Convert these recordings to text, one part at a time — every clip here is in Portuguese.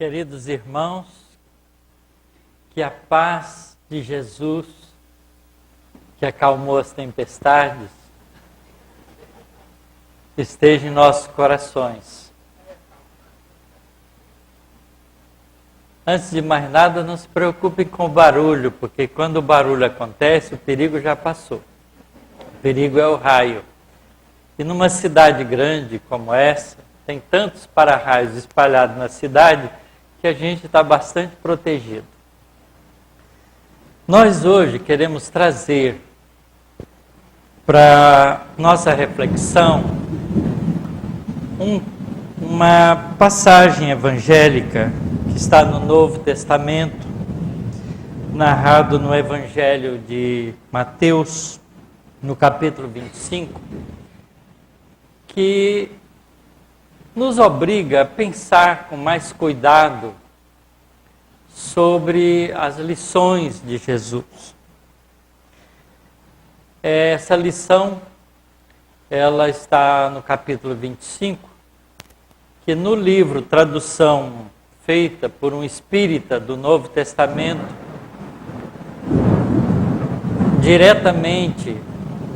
Queridos irmãos, que a paz de Jesus, que acalmou as tempestades, esteja em nossos corações. Antes de mais nada, não se preocupem com o barulho, porque quando o barulho acontece, o perigo já passou. O perigo é o raio. E numa cidade grande como essa, tem tantos para-raios espalhados na cidade, que a gente está bastante protegido. Nós hoje queremos trazer para nossa reflexão uma passagem evangélica que está no Novo Testamento, narrado no Evangelho de Mateus, no capítulo 25, que nos obriga a pensar com mais cuidado sobre as lições de Jesus. Essa lição, ela está no capítulo 25, que no livro Tradução feita por um espírita do Novo Testamento, diretamente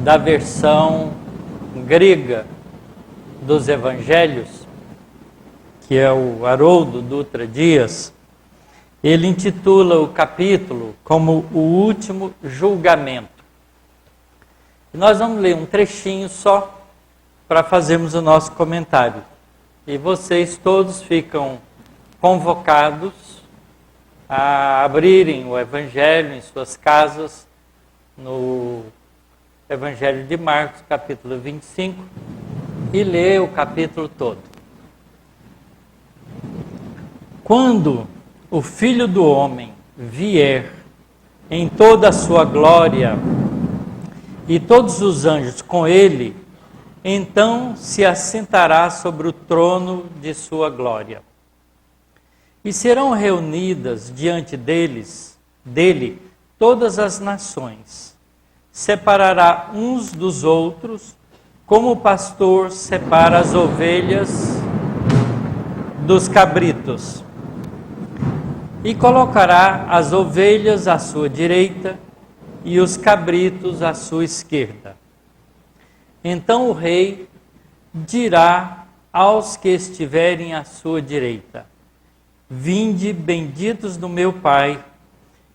da versão grega dos Evangelhos, que é o Haroldo Dutra Dias, ele intitula o capítulo como o último julgamento. E nós vamos ler um trechinho só para fazermos o nosso comentário. E vocês todos ficam convocados a abrirem o Evangelho em suas casas, no Evangelho de Marcos, capítulo 25, e ler o capítulo todo. Quando o Filho do Homem vier em toda a sua glória e todos os anjos com ele, então se assentará sobre o trono de sua glória. E serão reunidas diante dele todas as nações. Separará uns dos outros, como o pastor separa as ovelhas dos cabritos. E colocará as ovelhas à sua direita e os cabritos à sua esquerda. Então o rei dirá aos que estiverem à sua direita: Vinde, benditos do meu Pai,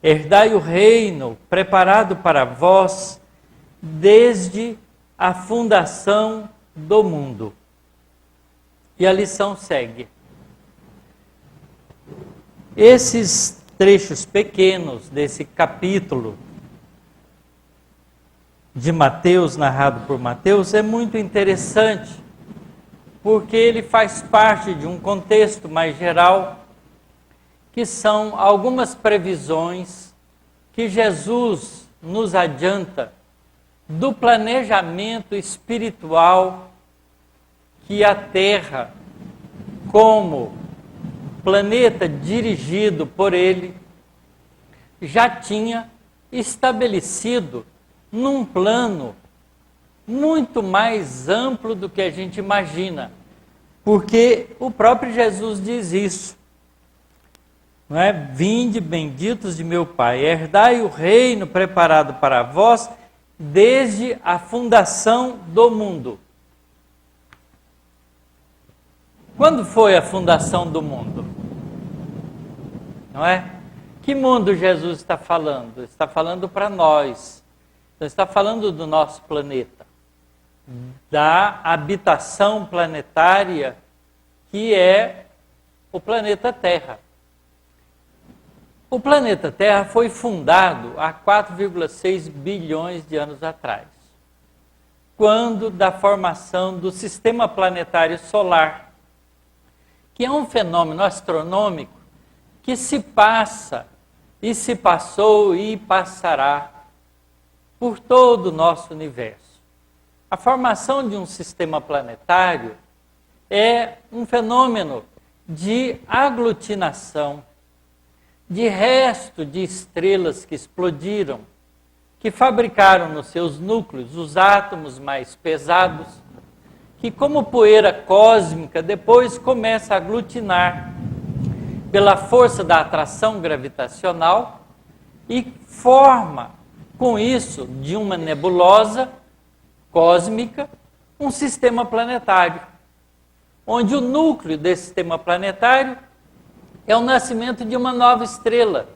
herdai o reino preparado para vós desde a fundação do mundo. E a lição segue. Esses trechos pequenos desse capítulo de Mateus, narrado por Mateus, é muito interessante, porque ele faz parte de um contexto mais geral, que são algumas previsões que Jesus nos adianta do planejamento espiritual que a Terra, como planeta dirigido por ele, já tinha estabelecido num plano muito mais amplo do que a gente imagina, porque o próprio Jesus diz isso, não é? Vinde, benditos de meu Pai, herdai o reino preparado para vós desde a fundação do mundo. Quando foi a fundação do mundo? Não é? Que mundo Jesus está falando? Está falando para nós. Então, está falando do nosso planeta, da habitação planetária que é o planeta Terra. O planeta Terra foi fundado há 4,6 bilhões de anos atrás, quando da formação do sistema planetário solar, que é um fenômeno astronômico que se passa, e se passou e passará por todo o nosso universo. A formação de um sistema planetário é um fenômeno de aglutinação, de resto de estrelas que explodiram, que fabricaram nos seus núcleos os átomos mais pesados, que como poeira cósmica depois começa a aglutinar pela força da atração gravitacional e forma, com isso, de uma nebulosa cósmica, um sistema planetário, onde o núcleo desse sistema planetário é o nascimento de uma nova estrela,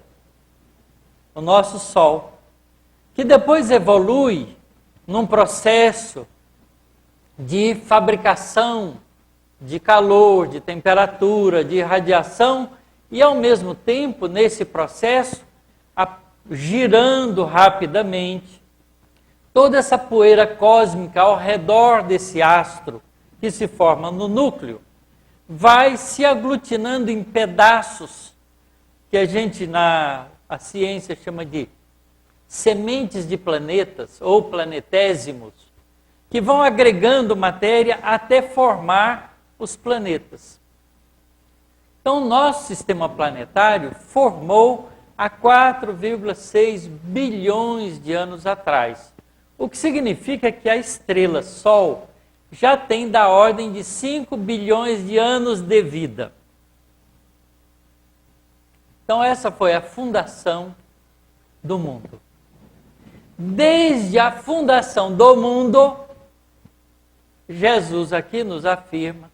o nosso Sol, que depois evolui num processo de fabricação de calor, de temperatura, de radiação, e ao mesmo tempo, nesse processo, girando rapidamente, toda essa poeira cósmica ao redor desse astro que se forma no núcleo, vai se aglutinando em pedaços, que a gente a ciência chama de sementes de planetas ou planetésimos, que vão agregando matéria até formar os planetas. Então, o nosso sistema planetário formou há 4,6 bilhões de anos atrás, o que significa que a estrela Sol já tem da ordem de 5 bilhões de anos de vida. Então, essa foi a fundação do mundo. Desde a fundação do mundo, Jesus aqui nos afirma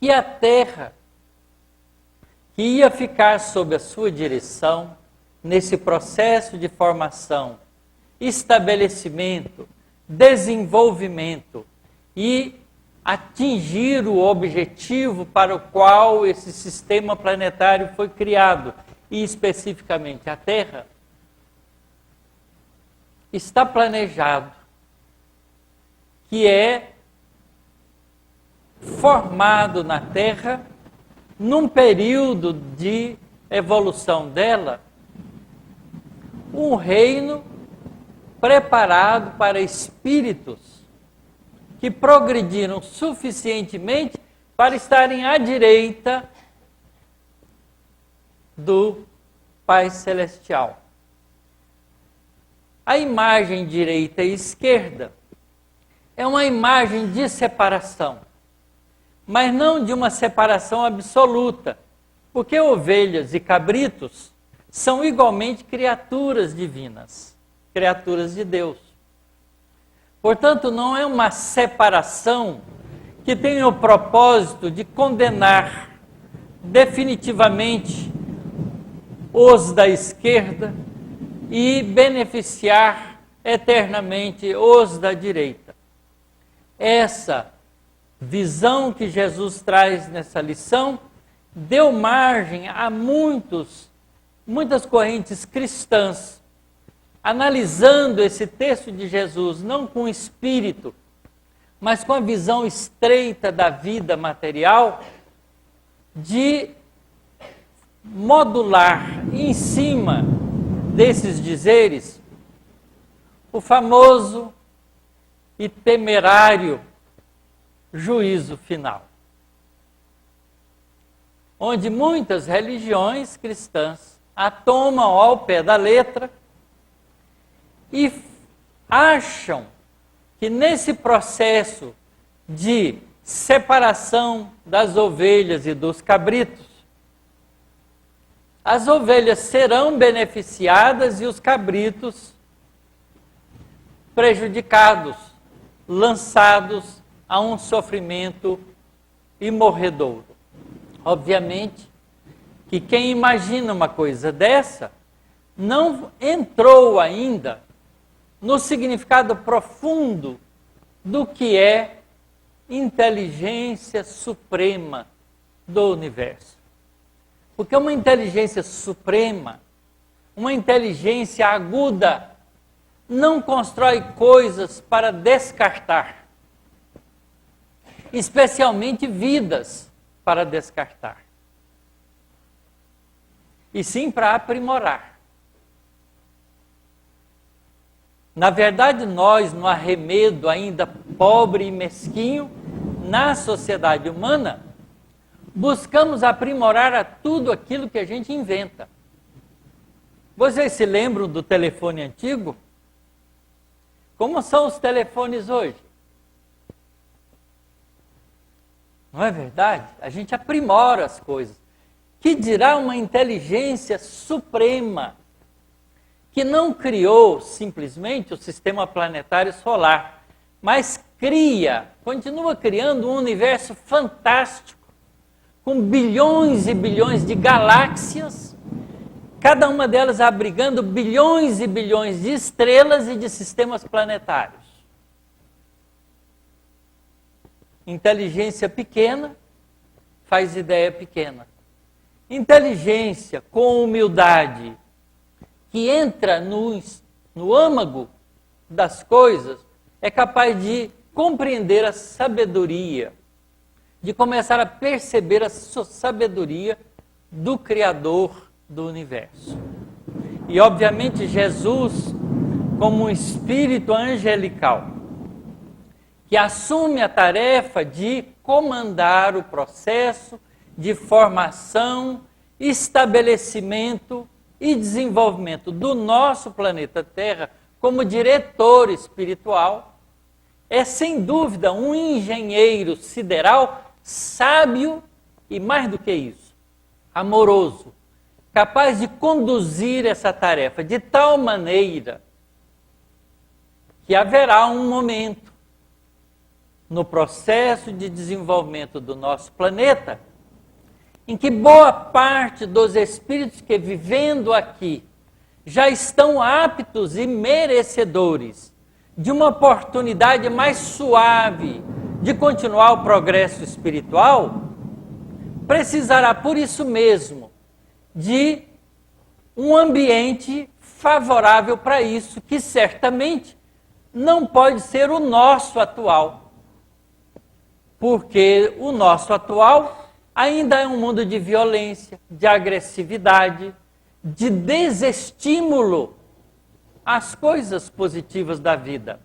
que a Terra, que ia ficar sob a sua direção, nesse processo de formação, estabelecimento, desenvolvimento e atingir o objetivo para o qual esse sistema planetário foi criado, e especificamente a Terra, está planejado que é formado na Terra, num período de evolução dela, um reino preparado para espíritos que progrediram suficientemente para estarem à direita do Pai Celestial. A imagem direita e esquerda é uma imagem de separação, mas não de uma separação absoluta, porque ovelhas e cabritos são igualmente criaturas divinas, criaturas de Deus. Portanto, não é uma separação que tem o propósito de condenar definitivamente os da esquerda e beneficiar eternamente os da direita. Essa visão que Jesus traz nessa lição deu margem a muitas correntes cristãs, analisando esse texto de Jesus, não com espírito, mas com a visão estreita da vida material, de modular em cima desses dizeres o famoso e temerário juízo final, onde muitas religiões cristãs a tomam ao pé da letra e acham que nesse processo de separação das ovelhas e dos cabritos, as ovelhas serão beneficiadas e os cabritos prejudicados, lançados a um sofrimento imorredouro. Obviamente que quem imagina uma coisa dessa não entrou ainda no significado profundo do que é inteligência suprema do universo. Porque uma inteligência suprema, uma inteligência aguda, não constrói coisas para descartar, especialmente vidas para descartar, e sim para aprimorar. Na verdade, nós, no arremedo ainda pobre e mesquinho, na sociedade humana, buscamos aprimorar a tudo aquilo que a gente inventa. Vocês se lembram do telefone antigo? Como são os telefones hoje? Não é verdade? A gente aprimora as coisas. Que dirá uma inteligência suprema, que não criou simplesmente o sistema planetário solar, mas continua criando um universo fantástico, com bilhões e bilhões de galáxias, cada uma delas abrigando bilhões e bilhões de estrelas e de sistemas planetários. Inteligência pequena faz ideia pequena. Inteligência com humildade, que entra no âmago das coisas, é capaz de compreender a sabedoria, de começar a perceber a sabedoria do Criador do universo. E, obviamente, Jesus, como um espírito angelical, que assume a tarefa de comandar o processo de formação, estabelecimento e desenvolvimento do nosso planeta Terra como diretor espiritual, é sem dúvida um engenheiro sideral sábio e, mais do que isso, amoroso, capaz de conduzir essa tarefa de tal maneira que haverá um momento no processo de desenvolvimento do nosso planeta em que boa parte dos espíritos que vivendo aqui já estão aptos e merecedores de uma oportunidade mais suave de continuar o progresso espiritual, precisará por isso mesmo de um ambiente favorável para isso, que certamente não pode ser o nosso atual, porque o nosso atual ainda é um mundo de violência, de agressividade, de desestímulo às coisas positivas da vida.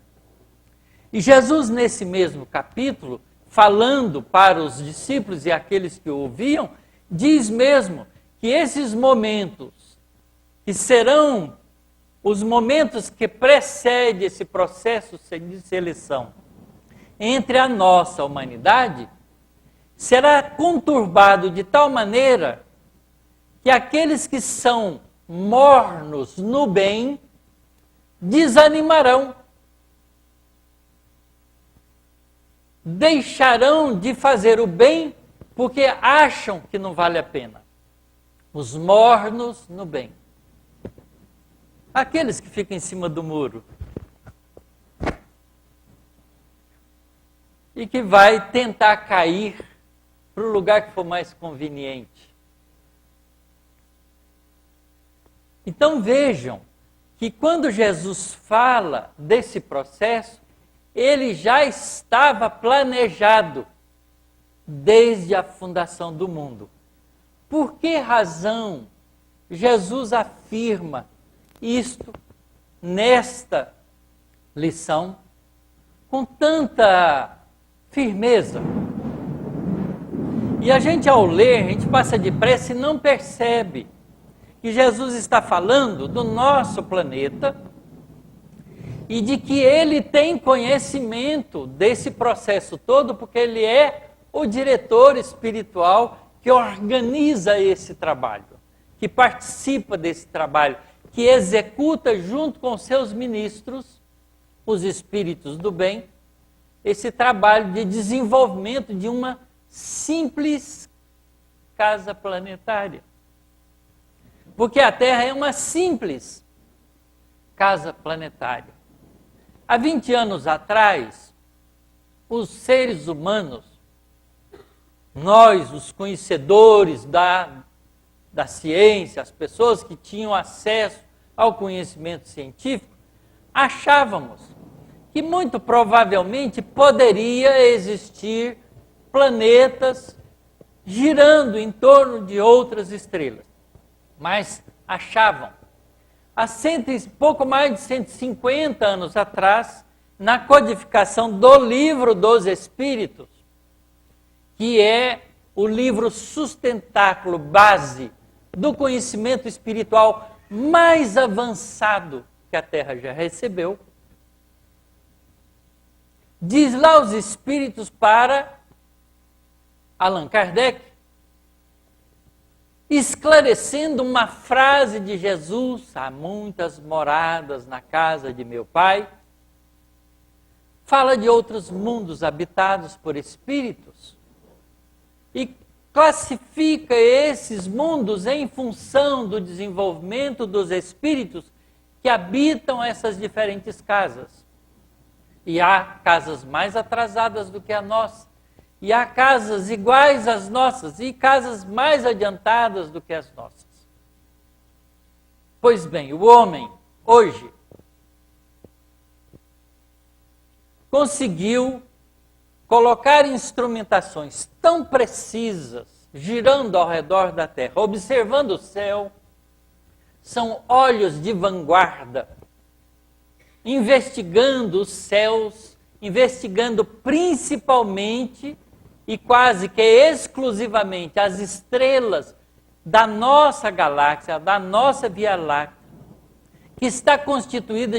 E Jesus, nesse mesmo capítulo, falando para os discípulos e aqueles que o ouviam, diz mesmo que esses momentos, que serão os momentos que precedem esse processo de seleção entre a nossa humanidade, será conturbado de tal maneira que aqueles que são mornos no bem desanimarão, deixarão de fazer o bem porque acham que não vale a pena. Os mornos no bem. Aqueles que ficam em cima do muro. E que vai tentar cair para o lugar que for mais conveniente. Então vejam que quando Jesus fala desse processo, ele já estava planejado desde a fundação do mundo. Por que razão Jesus afirma isto nesta lição com tanta firmeza? E a gente, ao ler, a gente passa depressa e não percebe que Jesus está falando do nosso planeta e de que ele tem conhecimento desse processo todo, porque ele é o diretor espiritual que organiza esse trabalho, que participa desse trabalho, que executa junto com seus ministros, os espíritos do bem, esse trabalho de desenvolvimento de uma simples casa planetária. Porque a Terra é uma simples casa planetária. Há 20 anos atrás, os seres humanos, nós, os conhecedores da ciência, as pessoas que tinham acesso ao conhecimento científico, achávamos que muito provavelmente poderia existir planetas girando em torno de outras estrelas. Mas achavam, há pouco mais de 150 anos atrás, na codificação do Livro dos Espíritos, que é o livro sustentáculo, base do conhecimento espiritual mais avançado que a Terra já recebeu, diz lá os Espíritos para Allan Kardec, esclarecendo uma frase de Jesus: há muitas moradas na casa de meu Pai. Fala de outros mundos habitados por espíritos e classifica esses mundos em função do desenvolvimento dos espíritos que habitam essas diferentes casas. E há casas mais atrasadas do que a nossa, e há casas iguais às nossas, e casas mais adiantadas do que as nossas. Pois bem, o homem, hoje, conseguiu colocar instrumentações tão precisas, girando ao redor da Terra, observando o céu, são olhos de vanguarda, investigando os céus, investigando principalmente e quase que exclusivamente as estrelas da nossa galáxia, da nossa Via Láctea, que está constituída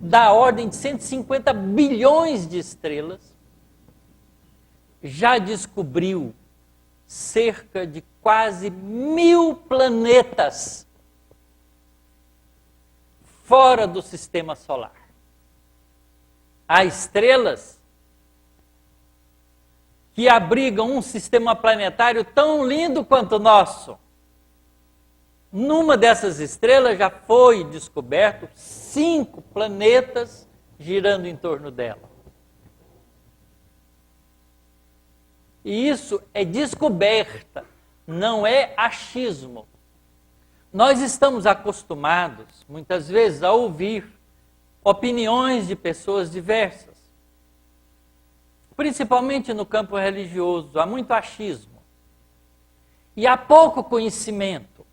da ordem de 150 bilhões de estrelas, já descobriu cerca de quase 1000 planetas fora do sistema solar. Há estrelas que abrigam um sistema planetário tão lindo quanto o nosso. Numa dessas estrelas já foi descoberto 5 planetas girando em torno dela. E isso é descoberta, não é achismo. Nós estamos acostumados, muitas vezes, a ouvir opiniões de pessoas diversas. Principalmente no campo religioso, há muito achismo. E há pouco conhecimento.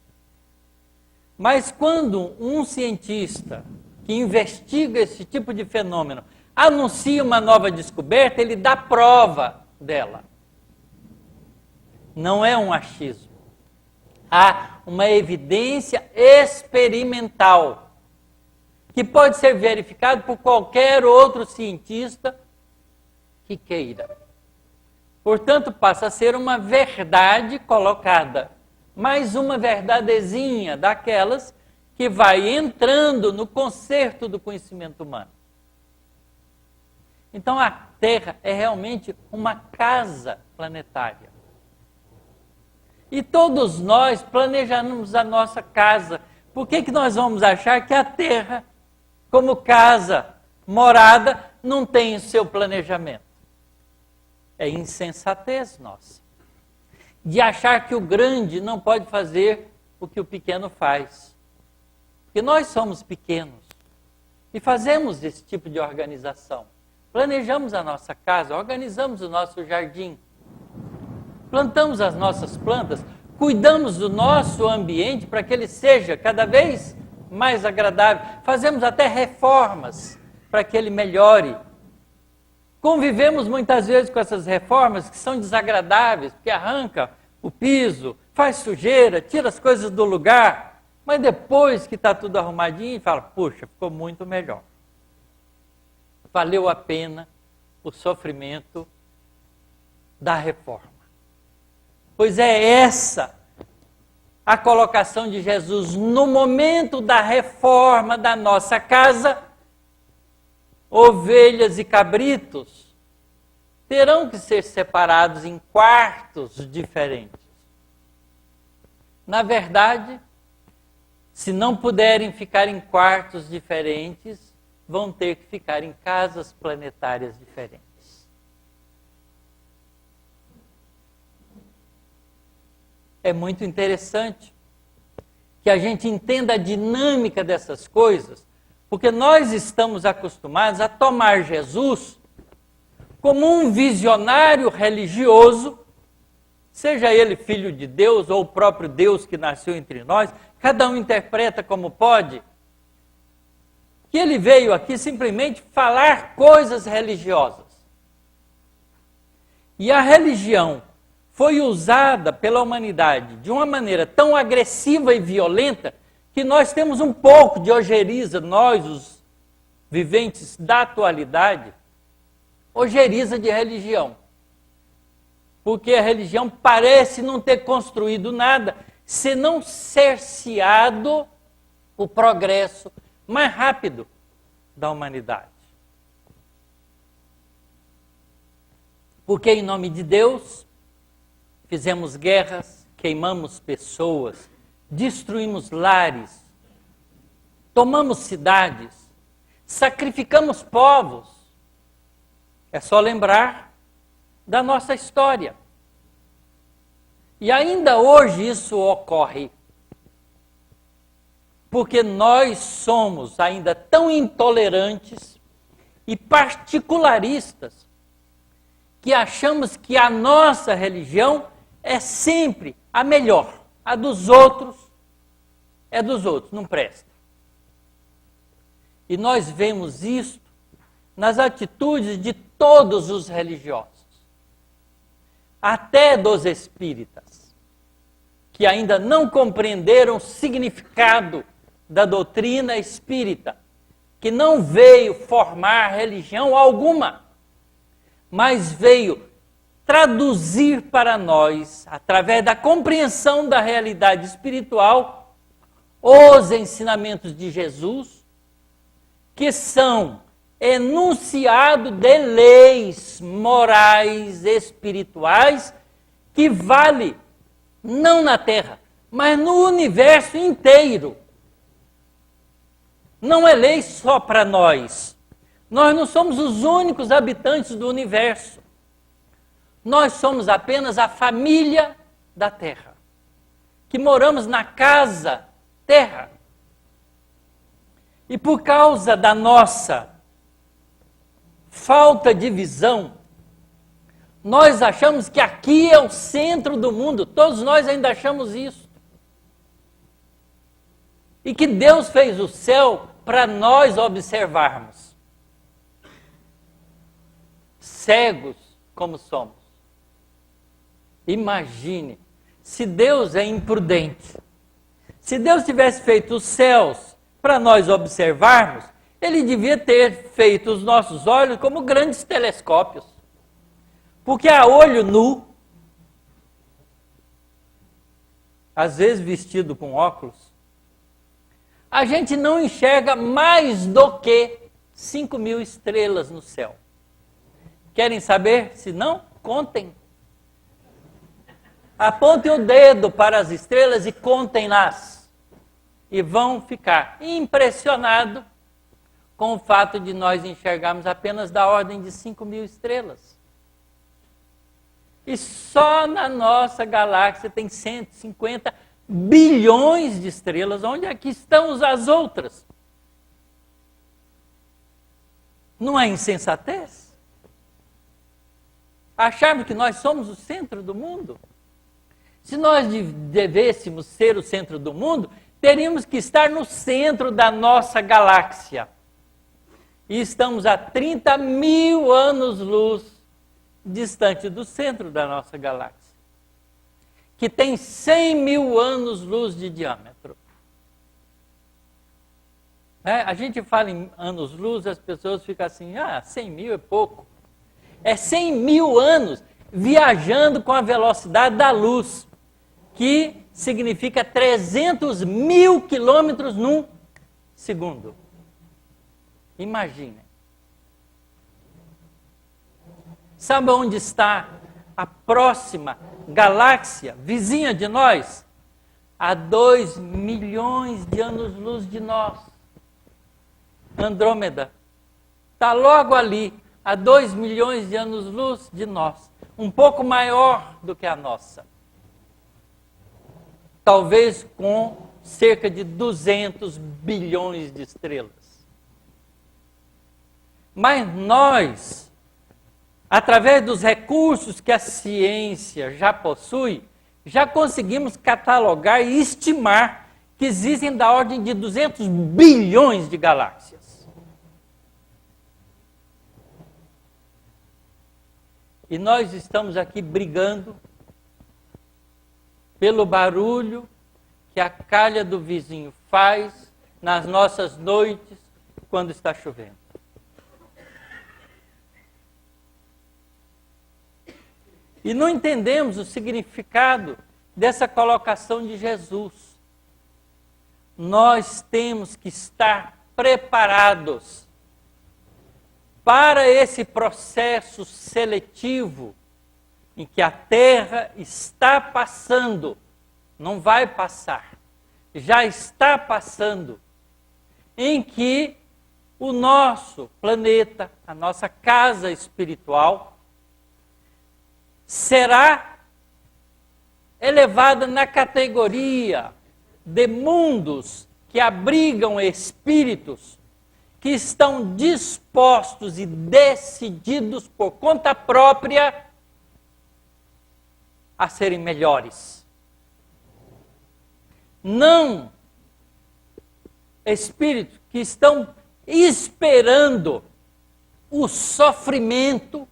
Mas quando um cientista que investiga esse tipo de fenômeno anuncia uma nova descoberta, ele dá prova dela. Não é um achismo. Há uma evidência experimental que pode ser verificado por qualquer outro cientista que queira. Portanto, passa a ser uma verdade colocada, mais uma verdadezinha daquelas que vai entrando no concerto do conhecimento humano. Então a Terra é realmente uma casa planetária. E todos nós planejamos a nossa casa. Por que nós vamos achar que a Terra, como casa, morada, não tem o seu planejamento? É insensatez nossa. De achar que o grande não pode fazer o que o pequeno faz. Porque nós somos pequenos e fazemos esse tipo de organização. Planejamos a nossa casa, organizamos o nosso jardim, plantamos as nossas plantas, cuidamos do nosso ambiente para que ele seja cada vez mais agradável. Fazemos até reformas para que ele melhore. Convivemos muitas vezes com essas reformas que são desagradáveis, porque arranca o piso, faz sujeira, tira as coisas do lugar, mas depois que está tudo arrumadinho, fala, puxa, ficou muito melhor. Valeu a pena o sofrimento da reforma. Pois é essa a colocação de Jesus no momento da reforma da nossa casa. Ovelhas e cabritos terão que ser separados em quartos diferentes. Na verdade, se não puderem ficar em quartos diferentes, vão ter que ficar em casas planetárias diferentes. É muito interessante que a gente entenda a dinâmica dessas coisas, porque nós estamos acostumados a tomar Jesus como um visionário religioso, seja ele filho de Deus ou o próprio Deus que nasceu entre nós, cada um interpreta como pode, que ele veio aqui simplesmente falar coisas religiosas. E a religião foi usada pela humanidade de uma maneira tão agressiva e violenta que nós temos um pouco de ojeriza, nós, os viventes da atualidade, ojeriza de religião. Porque a religião parece não ter construído nada senão cerceado o progresso mais rápido da humanidade. Porque em nome de Deus, fizemos guerras, queimamos pessoas, destruímos lares, tomamos cidades, sacrificamos povos. É só lembrar da nossa história. E ainda hoje isso ocorre. Porque nós somos ainda tão intolerantes e particularistas que achamos que a nossa religião é sempre a melhor. A dos outros é dos outros, não presta. E nós vemos isto nas atitudes de todos os religiosos, até dos espíritas, que ainda não compreenderam o significado da doutrina espírita, que não veio formar religião alguma, mas veio traduzir para nós, através da compreensão da realidade espiritual, os ensinamentos de Jesus, que são enunciado de leis morais, espirituais, que vale não na Terra, mas no universo inteiro. Não é lei só para nós. Nós não somos os únicos habitantes do universo. Nós somos apenas a família da Terra, que moramos na casa Terra. E por causa da nossa falta de visão, nós achamos que aqui é o centro do mundo. Todos nós ainda achamos isso. E que Deus fez o céu para nós observarmos. Cegos como somos. Imagine, se Deus é imprudente, se Deus tivesse feito os céus para nós observarmos, Ele devia ter feito os nossos olhos como grandes telescópios. Porque a olho nu, às vezes vestido com óculos, a gente não enxerga mais do que 5.000 estrelas no céu. Querem saber? Se não, contem. Apontem o dedo para as estrelas e contem-nas. E vão ficar impressionados com o fato de nós enxergarmos apenas da ordem de 5.000 estrelas. E só na nossa galáxia tem 150 bilhões de estrelas. Onde é que estão as outras? Não é insensatez? Acharmos que nós somos o centro do mundo? Se nós devêssemos ser o centro do mundo, teríamos que estar no centro da nossa galáxia. E estamos a 30.000 anos-luz distante do centro da nossa galáxia, que tem 100.000 anos-luz de diâmetro. A gente fala em anos-luz, as pessoas ficam assim, 100.000 é pouco. É 100.000 anos viajando com a velocidade da luz, que significa 300.000 quilômetros num segundo. Imaginem. Sabe onde está a próxima galáxia vizinha de nós? A 2 milhões de anos-luz de nós. Andrômeda. Está logo ali, a 2 milhões de anos-luz de nós. Um pouco maior do que a nossa. Talvez com cerca de 200 bilhões de estrelas. Mas nós, através dos recursos que a ciência já possui, já conseguimos catalogar e estimar que existem da ordem de 200 bilhões de galáxias. E nós estamos aqui brigando pelo barulho que a calha do vizinho faz nas nossas noites quando está chovendo. E não entendemos o significado dessa colocação de Jesus. Nós temos que estar preparados para esse processo seletivo em que a Terra está passando, não vai passar, já está passando, em que o nosso planeta, a nossa casa espiritual, será elevada na categoria de mundos que abrigam espíritos que estão dispostos e decididos por conta própria a serem melhores. Não espíritos que estão esperando o sofrimento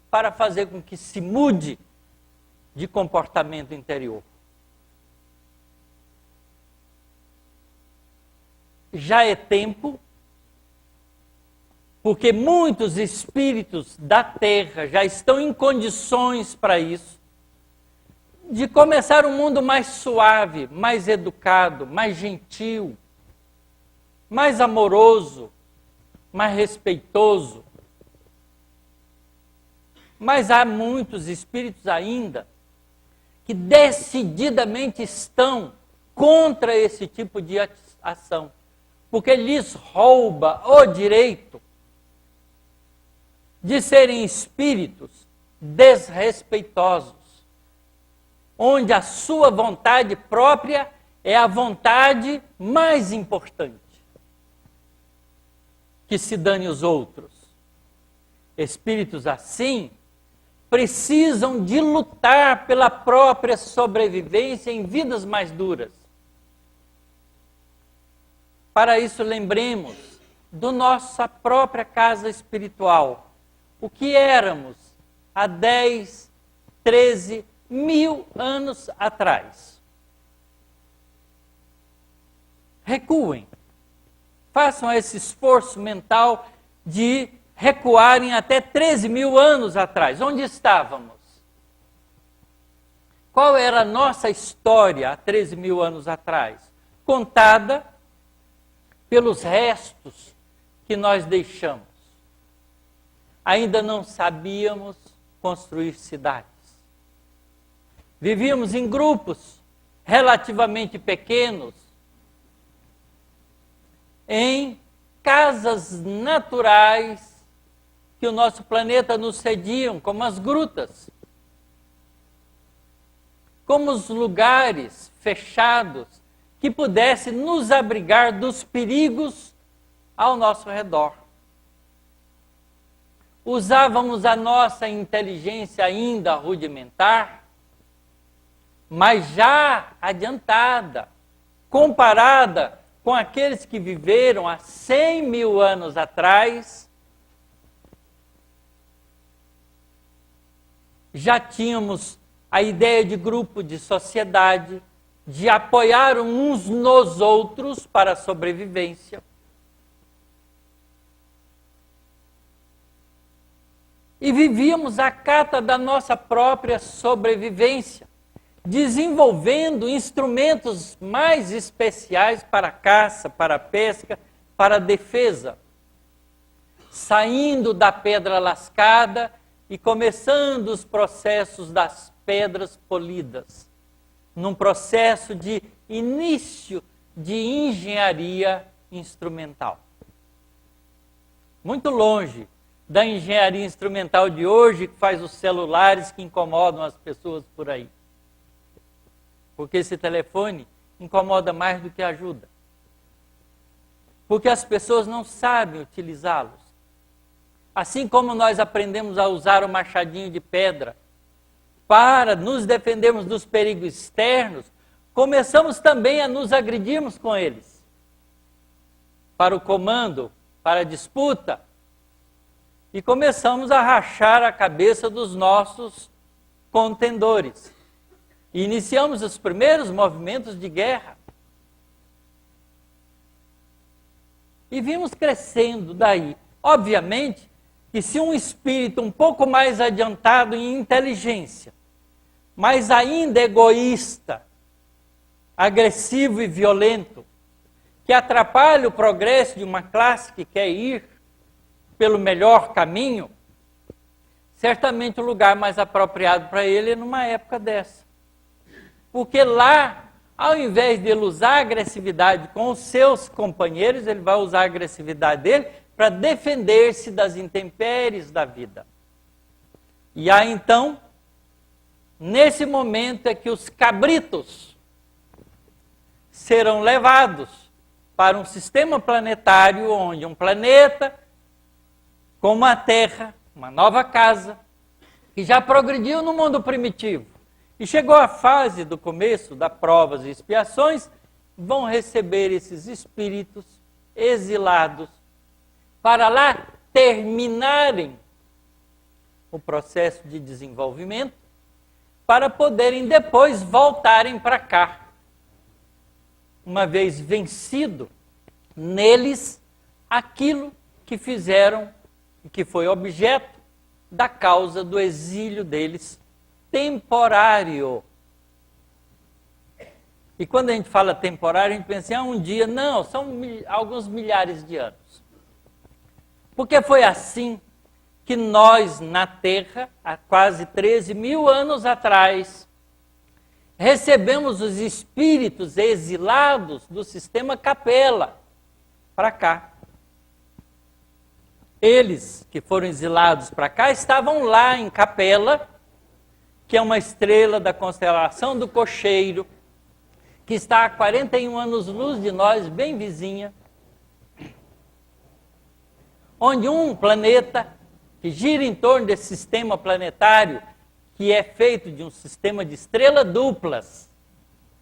para fazer com que se mude de comportamento interior. Já é tempo, porque muitos espíritos da Terra já estão em condições para isso, de começar um mundo mais suave, mais educado, mais gentil, mais amoroso, mais respeitoso. Mas há muitos espíritos ainda que decididamente estão contra esse tipo de ação, porque lhes rouba o direito de serem espíritos desrespeitosos, onde a sua vontade própria é a vontade mais importante. Que se dane os outros. Espíritos assim precisam de lutar pela própria sobrevivência em vidas mais duras. Para isso, lembremos da nossa própria casa espiritual. O que éramos há 10, 13 mil anos atrás. Recuem. Façam esse esforço mental de recuarem até 13 mil anos atrás. Onde estávamos? Qual era a nossa história há 13 mil anos atrás? Contada pelos restos que nós deixamos. Ainda não sabíamos construir cidades. Vivíamos em grupos relativamente pequenos, em casas naturais que o nosso planeta nos cediam, como as grutas, como os lugares fechados que pudessem nos abrigar dos perigos ao nosso redor. Usávamos a nossa inteligência ainda rudimentar, mas já adiantada, comparada com aqueles que viveram há 100 mil anos atrás. Já tínhamos a ideia de grupo, de sociedade, de apoiar uns nos outros para a sobrevivência. E vivíamos à cata da nossa própria sobrevivência, desenvolvendo instrumentos mais especiais para a caça, para a pesca, para a defesa. Saindo da pedra lascada e começando os processos das pedras polidas, num processo de início de engenharia instrumental. Muito longe da engenharia instrumental de hoje, que faz os celulares que incomodam as pessoas por aí. Porque esse telefone incomoda mais do que ajuda. Porque as pessoas não sabem utilizá-los. Assim como nós aprendemos a usar o machadinho de pedra para nos defendermos dos perigos externos, começamos também a nos agredirmos com eles. Para o comando, para a disputa. E começamos a rachar a cabeça dos nossos contendores. E iniciamos os primeiros movimentos de guerra. E vimos crescendo daí. Obviamente que se um espírito um pouco mais adiantado em inteligência mas ainda egoísta, agressivo e violento, que atrapalha o progresso de uma classe que quer ir pelo melhor caminho, certamente o lugar mais apropriado para ele é numa época dessa. Porque lá, ao invés de ele usar a agressividade com os seus companheiros, ele vai usar a agressividade dele para defender-se das intempéries da vida. E aí então, nesse momento é que os cabritos serão levados para um sistema planetário onde um planeta como a Terra, uma nova casa, que já progrediu no mundo primitivo e chegou à fase do começo das provas e expiações, vão receber esses espíritos exilados para lá terminarem o processo de desenvolvimento, para poderem depois voltarem para cá. Uma vez vencido neles aquilo que fizeram e que foi objeto da causa do exílio deles temporário. E quando a gente fala temporário, a gente pensa um dia. Não, são alguns milhares de anos. Porque foi assim que nós, na Terra, há quase 13 mil anos atrás, recebemos os espíritos exilados do sistema Capela para cá. Eles que foram exilados para cá estavam lá em Capela, que é uma estrela da constelação do Cocheiro, que está a 41 anos-luz de nós, bem vizinha, onde um planeta que gira em torno desse sistema planetário, que é feito de um sistema de estrelas duplas.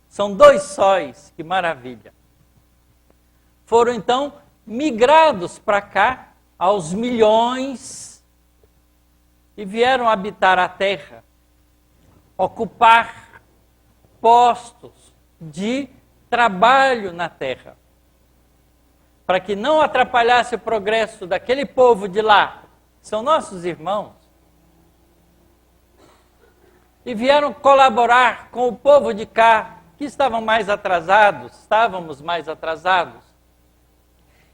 São 2 sóis, que maravilha. Foram então migrados para cá, aos milhões, e vieram habitar a Terra, ocupar postos de trabalho na Terra, para que não atrapalhasse o progresso daquele povo de lá. São nossos irmãos. E vieram colaborar com o povo de cá, que estávamos mais atrasados,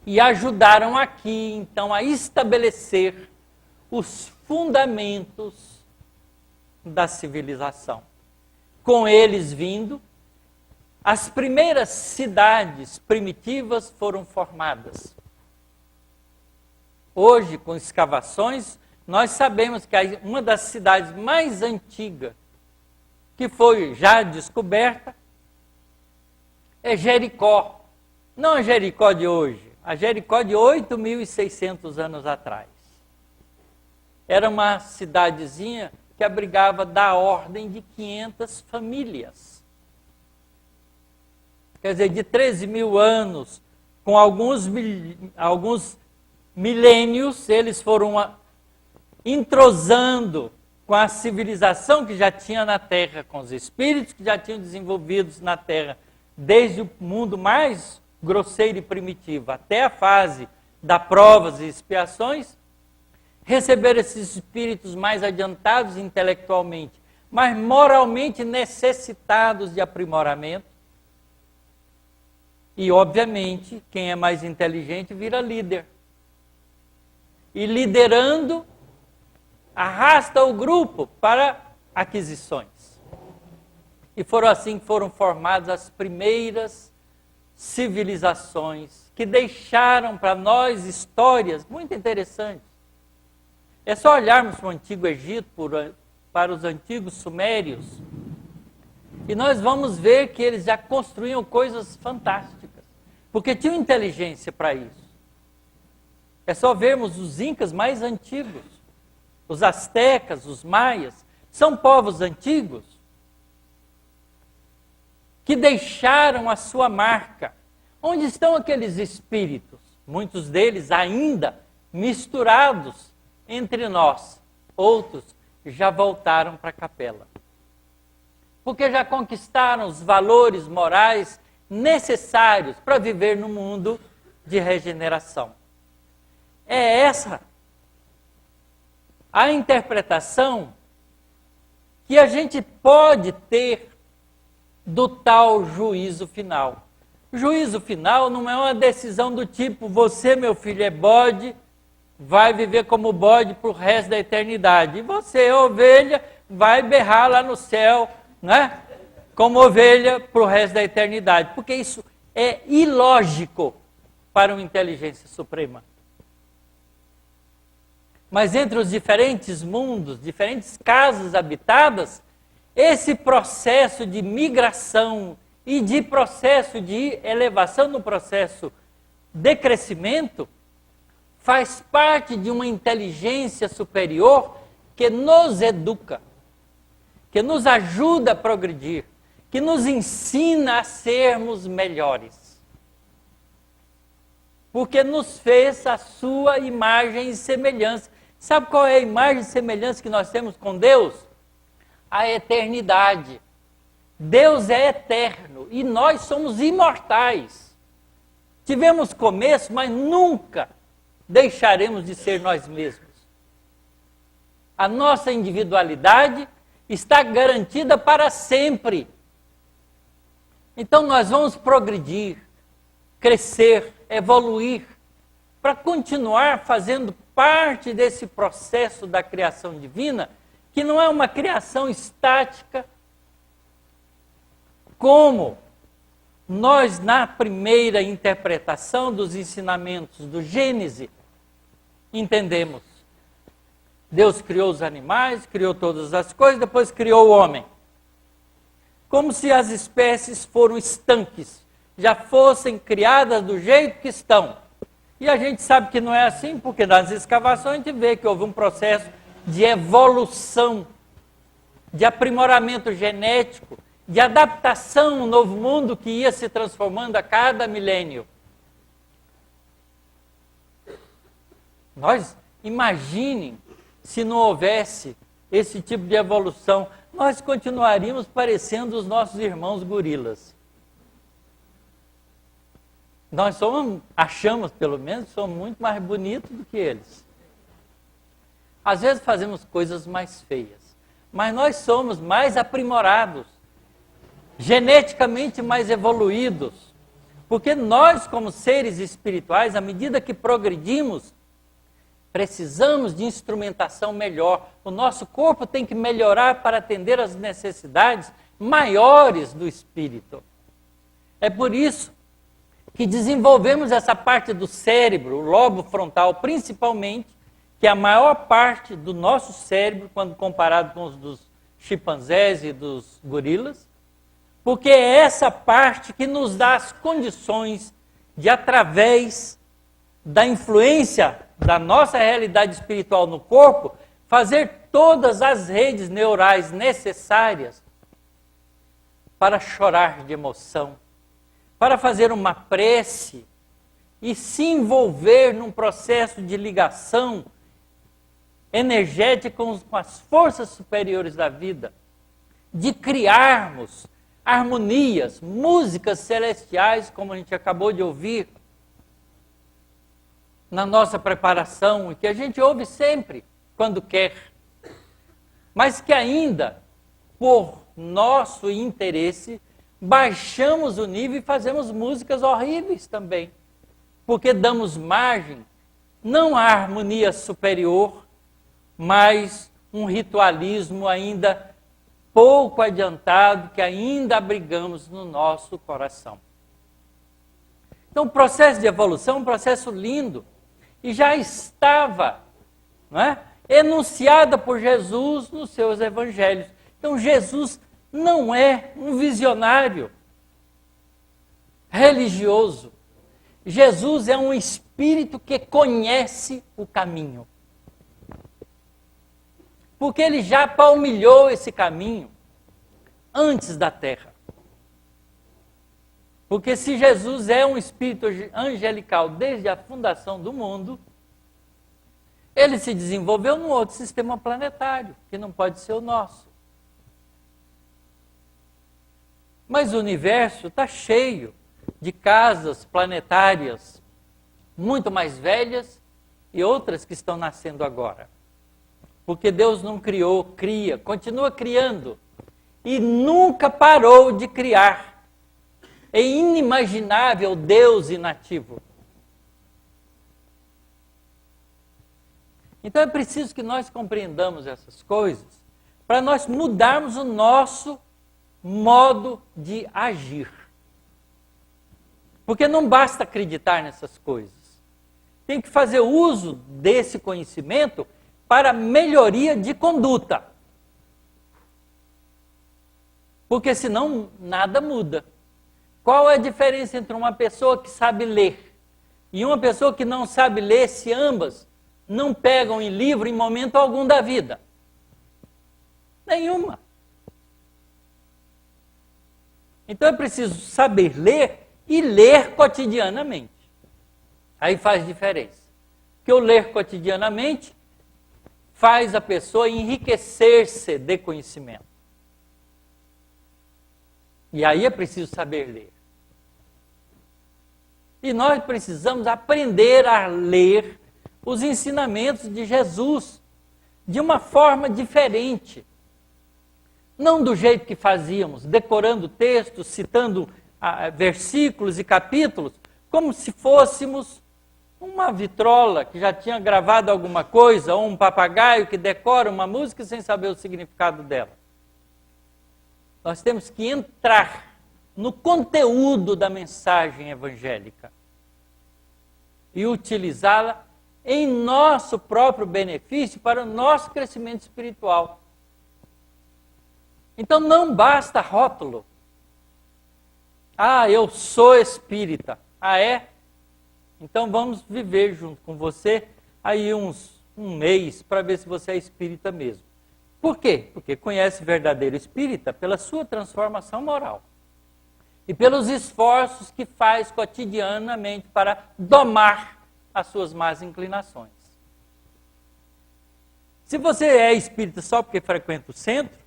e ajudaram aqui, então, a estabelecer os fundamentos da civilização. Com eles vindo, as primeiras cidades primitivas foram formadas. Hoje, com escavações, nós sabemos que uma das cidades mais antigas que foi já descoberta é Jericó. Não a Jericó de hoje, a Jericó de 8.600 anos atrás. Era uma cidadezinha que abrigava da ordem de 500 famílias. Quer dizer, de 13 mil anos, com alguns milênios, eles foram entrosando com a civilização que já tinha na Terra, com os espíritos que já tinham desenvolvidos na Terra, desde o mundo mais grosseiro e primitivo até a fase das provas e expiações, receberam esses espíritos mais adiantados intelectualmente, mas moralmente necessitados de aprimoramento. E, obviamente, quem é mais inteligente vira líder. E liderando, arrasta o grupo para aquisições. E foram assim que foram formadas as primeiras civilizações, que deixaram para nós histórias muito interessantes. É só olharmos para o Antigo Egito, para os antigos Sumérios, e nós vamos ver que eles já construíam coisas fantásticas, porque tinham inteligência para isso. É só vermos os incas mais antigos, os astecas, os maias, são povos antigos que deixaram a sua marca. Onde estão aqueles espíritos? Muitos deles ainda misturados entre nós. Outros já voltaram para a capela. Porque já conquistaram os valores morais necessários para viver no mundo de regeneração. É essa a interpretação que a gente pode ter do tal juízo final. O juízo final não é uma decisão do tipo, você, meu filho, é bode, vai viver como bode para o resto da eternidade. E você, ovelha, vai berrar lá no céu, né? Como ovelha para o resto da eternidade. Porque isso é ilógico para uma inteligência suprema. Mas entre os diferentes mundos, diferentes casas habitadas, esse processo de migração e de processo de elevação no processo de crescimento faz parte de uma inteligência superior que nos educa, que nos ajuda a progredir, que nos ensina a sermos melhores. Porque nos fez a sua imagem e semelhança. Sabe qual é a imagem e semelhança que nós temos com Deus? A eternidade. Deus é eterno e nós somos imortais. Tivemos começo, mas nunca deixaremos de ser nós mesmos. A nossa individualidade está garantida para sempre. Então nós vamos progredir, crescer, evoluir, para continuar fazendo parte desse processo da criação divina, que não é uma criação estática, como nós, na primeira interpretação dos ensinamentos do Gênesis, entendemos. Deus criou os animais, criou todas as coisas, depois criou o homem. Como se as espécies foram estanques, já fossem criadas do jeito que estão. E a gente sabe que não é assim, porque nas escavações a gente vê que houve um processo de evolução, de aprimoramento genético, de adaptação a um novo mundo que ia se transformando a cada milênio. Nós, imaginem, se não houvesse esse tipo de evolução, nós continuaríamos parecendo os nossos irmãos gorilas. Nós achamos pelo menos, somos muito mais bonitos do que eles. Às vezes fazemos coisas mais feias, mas nós somos mais aprimorados, geneticamente mais evoluídos, porque nós, como seres espirituais, à medida que progredimos, precisamos de instrumentação melhor. O nosso corpo tem que melhorar para atender às necessidades maiores do espírito. É por isso que desenvolvemos essa parte do cérebro, o lobo frontal principalmente, que é a maior parte do nosso cérebro, quando comparado com os dos chimpanzés e dos gorilas, porque é essa parte que nos dá as condições de, através da influência da nossa realidade espiritual no corpo, fazer todas as redes neurais necessárias para chorar de emoção, para fazer uma prece e se envolver num processo de ligação energética com as forças superiores da vida, de criarmos harmonias, músicas celestiais, como a gente acabou de ouvir na nossa preparação, e que a gente ouve sempre, quando quer, mas que ainda, por nosso interesse, baixamos o nível e fazemos músicas horríveis também, porque damos margem, não à harmonia superior, mas um ritualismo ainda pouco adiantado, que ainda abrigamos no nosso coração. Então o processo de evolução é um processo lindo, e já estava, não é, enunciada por Jesus nos seus evangelhos. Então Jesus não é um visionário religioso. Jesus é um espírito que conhece o caminho. Porque ele já palmilhou esse caminho antes da terra. Porque se Jesus é um espírito angelical desde a fundação do mundo, ele se desenvolveu num outro sistema planetário, que não pode ser o nosso. Mas o universo está cheio de casas planetárias muito mais velhas e outras que estão nascendo agora. Porque Deus não criou, cria, continua criando. E nunca parou de criar. É inimaginável Deus inativo. Então é preciso que nós compreendamos essas coisas para nós mudarmos o nosso modo de agir. Porque não basta acreditar nessas coisas. Tem que fazer uso desse conhecimento para melhoria de conduta. Porque senão nada muda. Qual é a diferença entre uma pessoa que sabe ler e uma pessoa que não sabe ler, se ambas não pegam em livro em momento algum da vida? Nenhuma. Então é preciso saber ler e ler cotidianamente. Aí faz diferença. Porque o ler cotidianamente faz a pessoa enriquecer-se de conhecimento. E aí é preciso saber ler. E nós precisamos aprender a ler os ensinamentos de Jesus de uma forma diferente. Não do jeito que fazíamos, decorando textos, citando versículos e capítulos, como se fôssemos uma vitrola que já tinha gravado alguma coisa, ou um papagaio que decora uma música sem saber o significado dela. Nós temos que entrar no conteúdo da mensagem evangélica e utilizá-la em nosso próprio benefício para o nosso crescimento espiritual. Então não basta rótulo. Ah, eu sou espírita. Ah, é? Então vamos viver junto com você aí um mês para ver se você é espírita mesmo. Por quê? Porque conhece o verdadeiro espírita pela sua transformação moral e pelos esforços que faz cotidianamente para domar as suas más inclinações. Se você é espírita só porque frequenta o centro,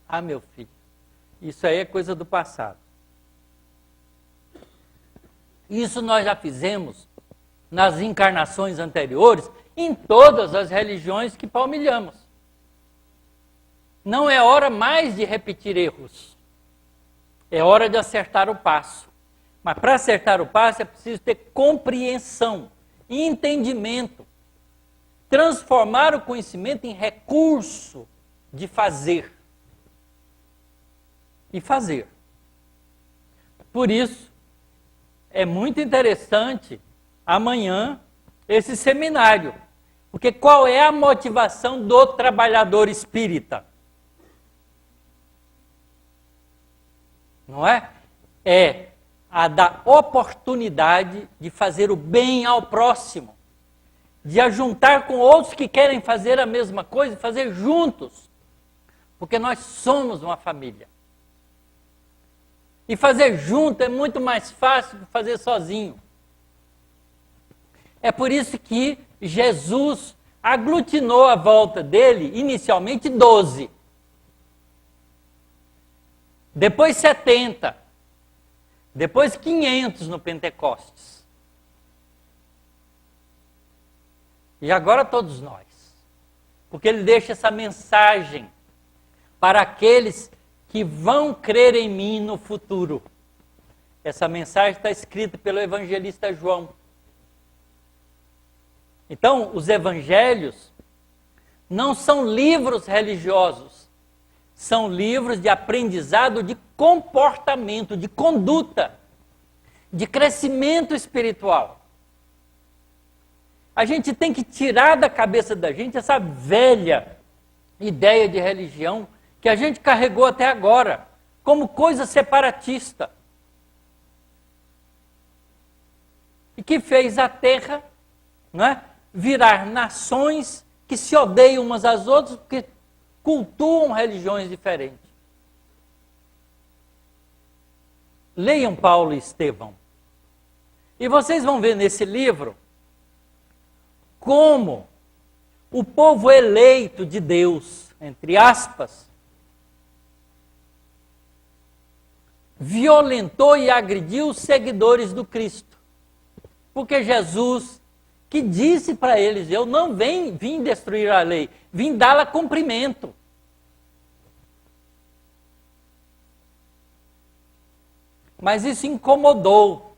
ah, meu filho, isso aí é coisa do passado. Isso nós já fizemos nas encarnações anteriores, em todas as religiões que palmilhamos. Não é hora mais de repetir erros. É hora de acertar o passo. Mas para acertar o passo é preciso ter compreensão, entendimento. Transformar o conhecimento em recurso de fazer. E fazer. Por isso, é muito interessante amanhã esse seminário. Porque qual é a motivação do trabalhador espírita? Não é? É a da oportunidade de fazer o bem ao próximo. De ajuntar com outros que querem fazer a mesma coisa, fazer juntos. Porque nós somos uma família. E fazer junto é muito mais fácil que fazer sozinho. É por isso que Jesus aglutinou à volta dele, inicialmente 12. Depois 70. Depois 500 no Pentecostes. E agora todos nós. Porque ele deixa essa mensagem para aqueles que vão crer em mim no futuro. Essa mensagem está escrita pelo evangelista João. Então, os evangelhos não são livros religiosos, são livros de aprendizado de comportamento, de conduta, de crescimento espiritual. A gente tem que tirar da cabeça da gente essa velha ideia de religião que a gente carregou até agora, como coisa separatista. E que fez a terra, não é, virar nações que se odeiam umas às outras porque cultuam religiões diferentes. Leiam Paulo e Estevão. E vocês vão ver nesse livro como o povo eleito de Deus, entre aspas, violentou e agrediu os seguidores do Cristo. Porque Jesus que disse para eles: eu não vim destruir a lei, vim dá-la cumprimento. Mas isso incomodou,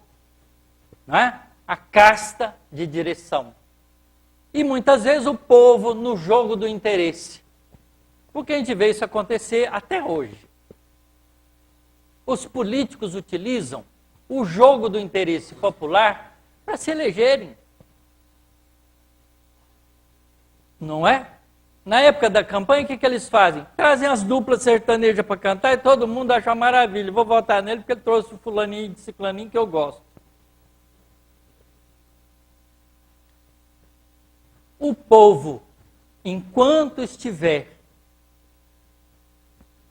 né, a casta de direção. E muitas vezes o povo no jogo do interesse. Porque a gente vê isso acontecer até hoje. Os políticos utilizam o jogo do interesse popular para se elegerem. Não é? Na época da campanha, o que eles fazem? Trazem as duplas sertanejas para cantar e todo mundo acha maravilha. Vou votar nele porque ele trouxe o fulaninho e ciclaninho que eu gosto. O povo, enquanto estiver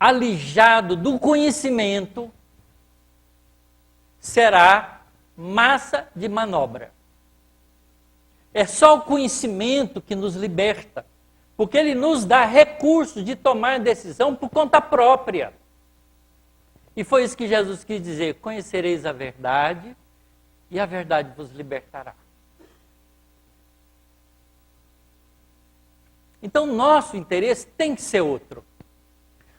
alijado do conhecimento, será massa de manobra. É só o conhecimento que nos liberta, porque ele nos dá recursos de tomar decisão por conta própria. E foi isso que Jesus quis dizer: conhecereis a verdade, e a verdade vos libertará. Então, nosso interesse tem que ser outro.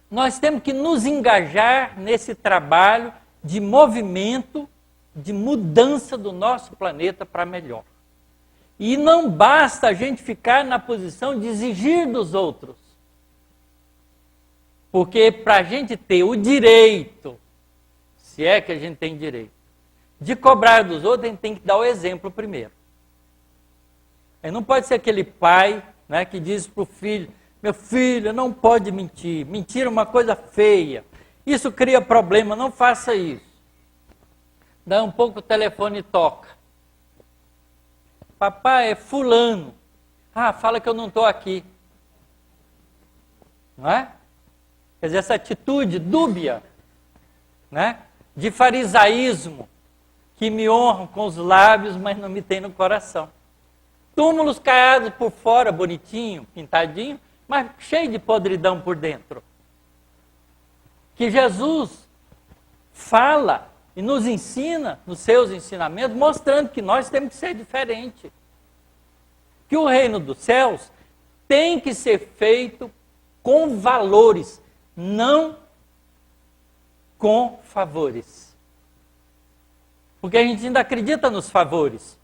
Nós temos que nos engajar nesse trabalho de movimento, de mudança do nosso planeta para melhor. E não basta a gente ficar na posição de exigir dos outros. Porque para a gente ter o direito, se é que a gente tem direito, de cobrar dos outros, a gente tem que dar o exemplo primeiro. Aí não pode ser aquele pai, né, que diz para o filho: meu filho, não pode mentir. Mentir é uma coisa feia. Isso cria problema, não faça isso. Dá um pouco o telefone e toca. Papai, é fulano. Ah, fala que eu não estou aqui. Não é? Quer dizer, essa atitude dúbia, né, de farisaísmo, que me honram com os lábios, mas não me tem no coração. Túmulos caiados por fora, bonitinho, pintadinho, mas cheio de podridão por dentro. Que Jesus fala e nos ensina nos seus ensinamentos, mostrando que nós temos que ser diferente. Que o reino dos céus tem que ser feito com valores, não com favores. Porque a gente ainda acredita nos favores.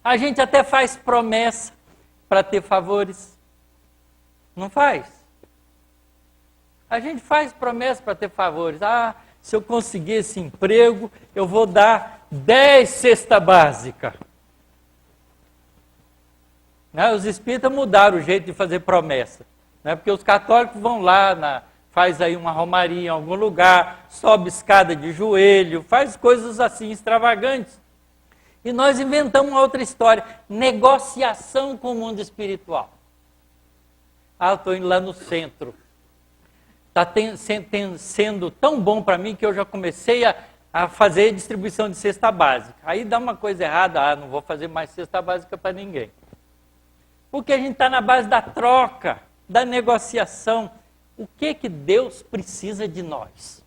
A gente até faz promessa para ter favores. Não faz? A gente faz promessa para ter favores. Ah, se eu conseguir esse emprego, eu vou dar 10 cestas básicas. Né? Os espíritas mudaram o jeito de fazer promessa. Né? Porque os católicos vão lá, faz aí uma romaria em algum lugar, sobe escada de joelho, faz coisas assim extravagantes. E nós inventamos uma outra história: negociação com o mundo espiritual. Ah, eu estou indo lá no centro. Está sendo tão bom para mim que eu já comecei a fazer distribuição de cesta básica. Aí dá uma coisa errada: não vou fazer mais cesta básica para ninguém. Porque a gente está na base da troca, da negociação. O que Deus precisa de nós?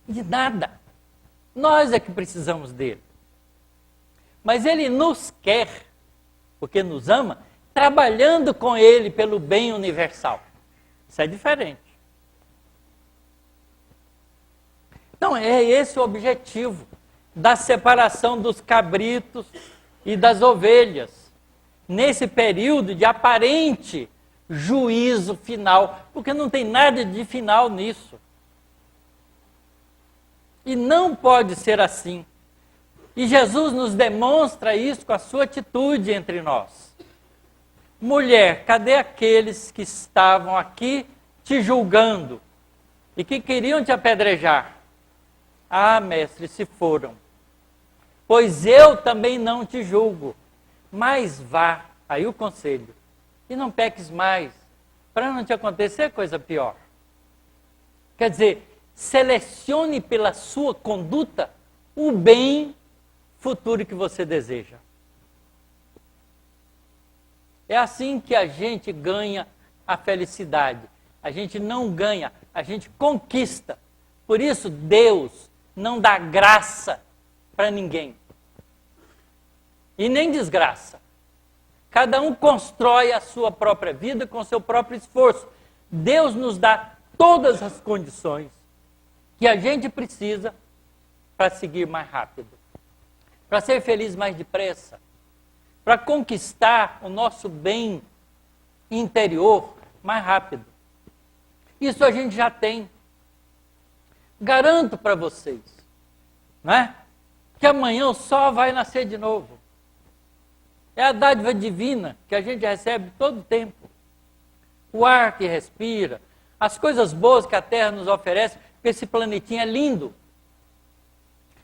De nada. Nós é que precisamos dele. Mas ele nos quer, porque nos ama, trabalhando com ele pelo bem universal. Isso é diferente. Então, é esse o objetivo da separação dos cabritos e das ovelhas, nesse período de aparente juízo final, porque não tem nada de final nisso. E não pode ser assim. E Jesus nos demonstra isso com a sua atitude entre nós. Mulher, cadê aqueles que estavam aqui te julgando e que queriam te apedrejar? Ah, mestre, se foram. Pois eu também não te julgo, mas vá, aí o conselho, e não peques mais, para não te acontecer coisa pior. Quer dizer, selecione pela sua conduta o bem futuro que você deseja. É assim que a gente ganha a felicidade. A gente não ganha, a gente conquista. Por isso, Deus não dá graça para ninguém. e nem desgraça. Cada um constrói a sua própria vida com seu próprio esforço. Deus nos dá todas as condições que a gente precisa para seguir mais rápido, para ser feliz mais depressa, para conquistar o nosso bem interior mais rápido. Isso a gente já tem. Garanto para vocês, né, que amanhã o sol vai nascer de novo. É a dádiva divina que a gente recebe todo o tempo. O ar que respira, as coisas boas que a Terra nos oferece, porque esse planetinho é lindo.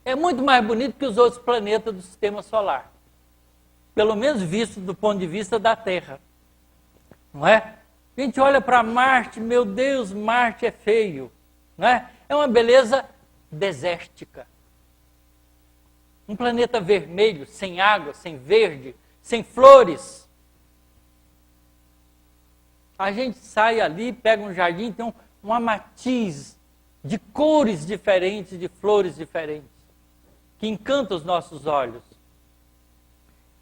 É muito mais bonito que os outros planetas do sistema solar. Pelo menos visto do ponto de vista da Terra. Não é? A gente olha para Marte, meu Deus, Marte é feio. Não é? É uma beleza desértica. Um planeta vermelho, sem água, sem verde, sem flores. A gente sai ali, pega um jardim, tem uma matiz de cores diferentes, de flores diferentes, que encanta os nossos olhos.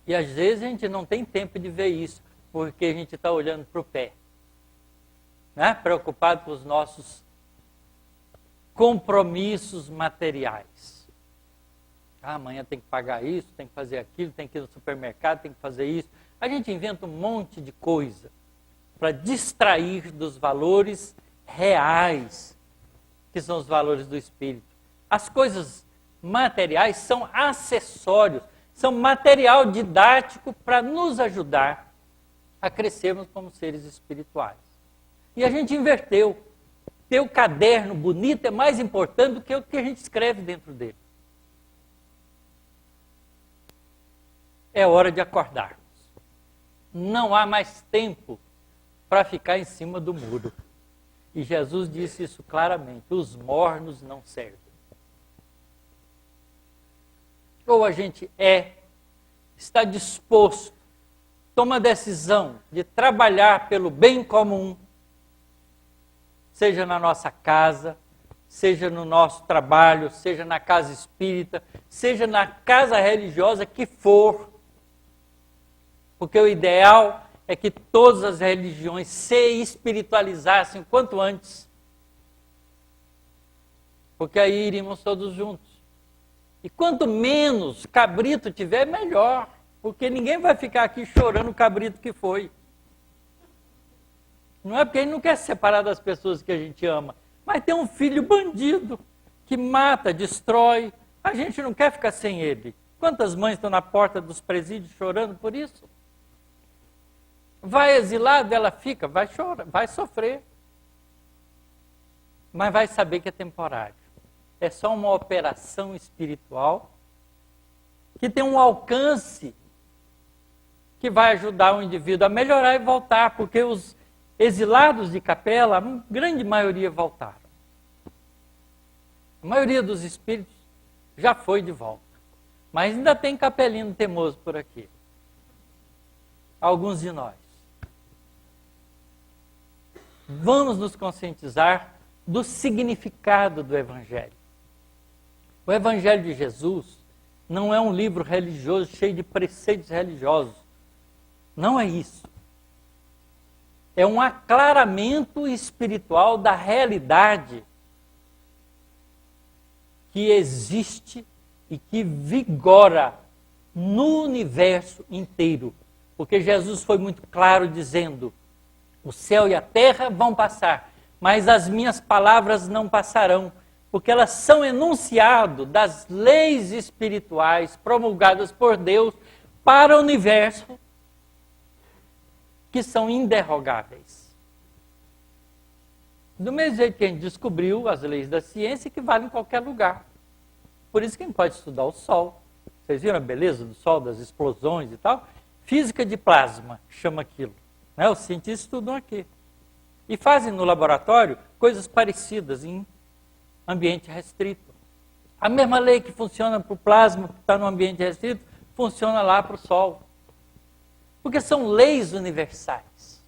E às vezes a gente não tem tempo de ver isso, porque a gente está olhando para o pé, né? Preocupado com os nossos compromissos materiais. Amanhã tem que pagar isso, tem que fazer aquilo, tem que ir no supermercado, tem que fazer isso. A gente inventa um monte de coisa para distrair dos valores reais, que são os valores do Espírito. As coisas materiais são acessórios, são material didático para nos ajudar a crescermos como seres espirituais. E a gente inverteu. Ter o caderno bonito é mais importante do que o que a gente escreve dentro dele. É hora de acordarmos. Não há mais tempo para ficar em cima do muro. E Jesus disse isso claramente: os mornos não servem. Ou a gente está disposto, toma a decisão de trabalhar pelo bem comum, seja na nossa casa, seja no nosso trabalho, seja na casa espírita, seja na casa religiosa que for. Porque o ideal é que todas as religiões se espiritualizassem o quanto antes. Porque aí iríamos todos juntos. E quanto menos cabrito tiver, melhor. Porque ninguém vai ficar aqui chorando o cabrito que foi. Não é porque a gente não quer se separar das pessoas que a gente ama. Mas tem um filho bandido que mata, destrói. A gente não quer ficar sem ele. Quantas mães estão na porta dos presídios chorando por isso? Vai exilado, ela fica, vai chorar, vai sofrer. Mas vai saber que é temporário. É só uma operação espiritual que tem um alcance que vai ajudar o indivíduo a melhorar e voltar, porque os exilados de Capela, a grande maioria voltaram. A maioria dos espíritos já foi de volta. Mas ainda tem capelino teimoso por aqui. Alguns de nós. Vamos nos conscientizar do significado do Evangelho. O Evangelho de Jesus não é um livro religioso cheio de preceitos religiosos. Não é isso. É um aclaramento espiritual da realidade que existe e que vigora no universo inteiro. Porque Jesus foi muito claro dizendo: o céu e a terra vão passar, mas as minhas palavras não passarão, porque elas são enunciado das leis espirituais promulgadas por Deus para o universo, que são inderrogáveis. Do mesmo jeito que a gente descobriu as leis da ciência que valem em qualquer lugar. Por isso que a gente pode estudar o Sol. Vocês viram a beleza do Sol, das explosões e tal? Física de plasma, chama aquilo. Né? Os cientistas estudam aqui. E fazem no laboratório coisas parecidas em ambiente restrito. A mesma lei que funciona para o plasma, que está no ambiente restrito, funciona lá para o Sol. Porque são leis universais.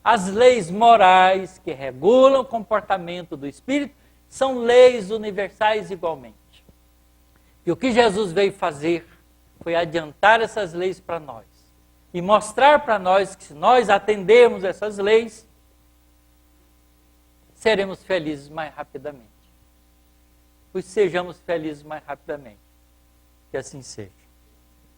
As leis morais que regulam o comportamento do espírito são leis universais igualmente. E o que Jesus veio fazer, foi adiantar essas leis para nós e mostrar para nós que se nós atendermos essas leis, seremos felizes mais rapidamente. Pois sejamos felizes mais rapidamente. Que assim seja.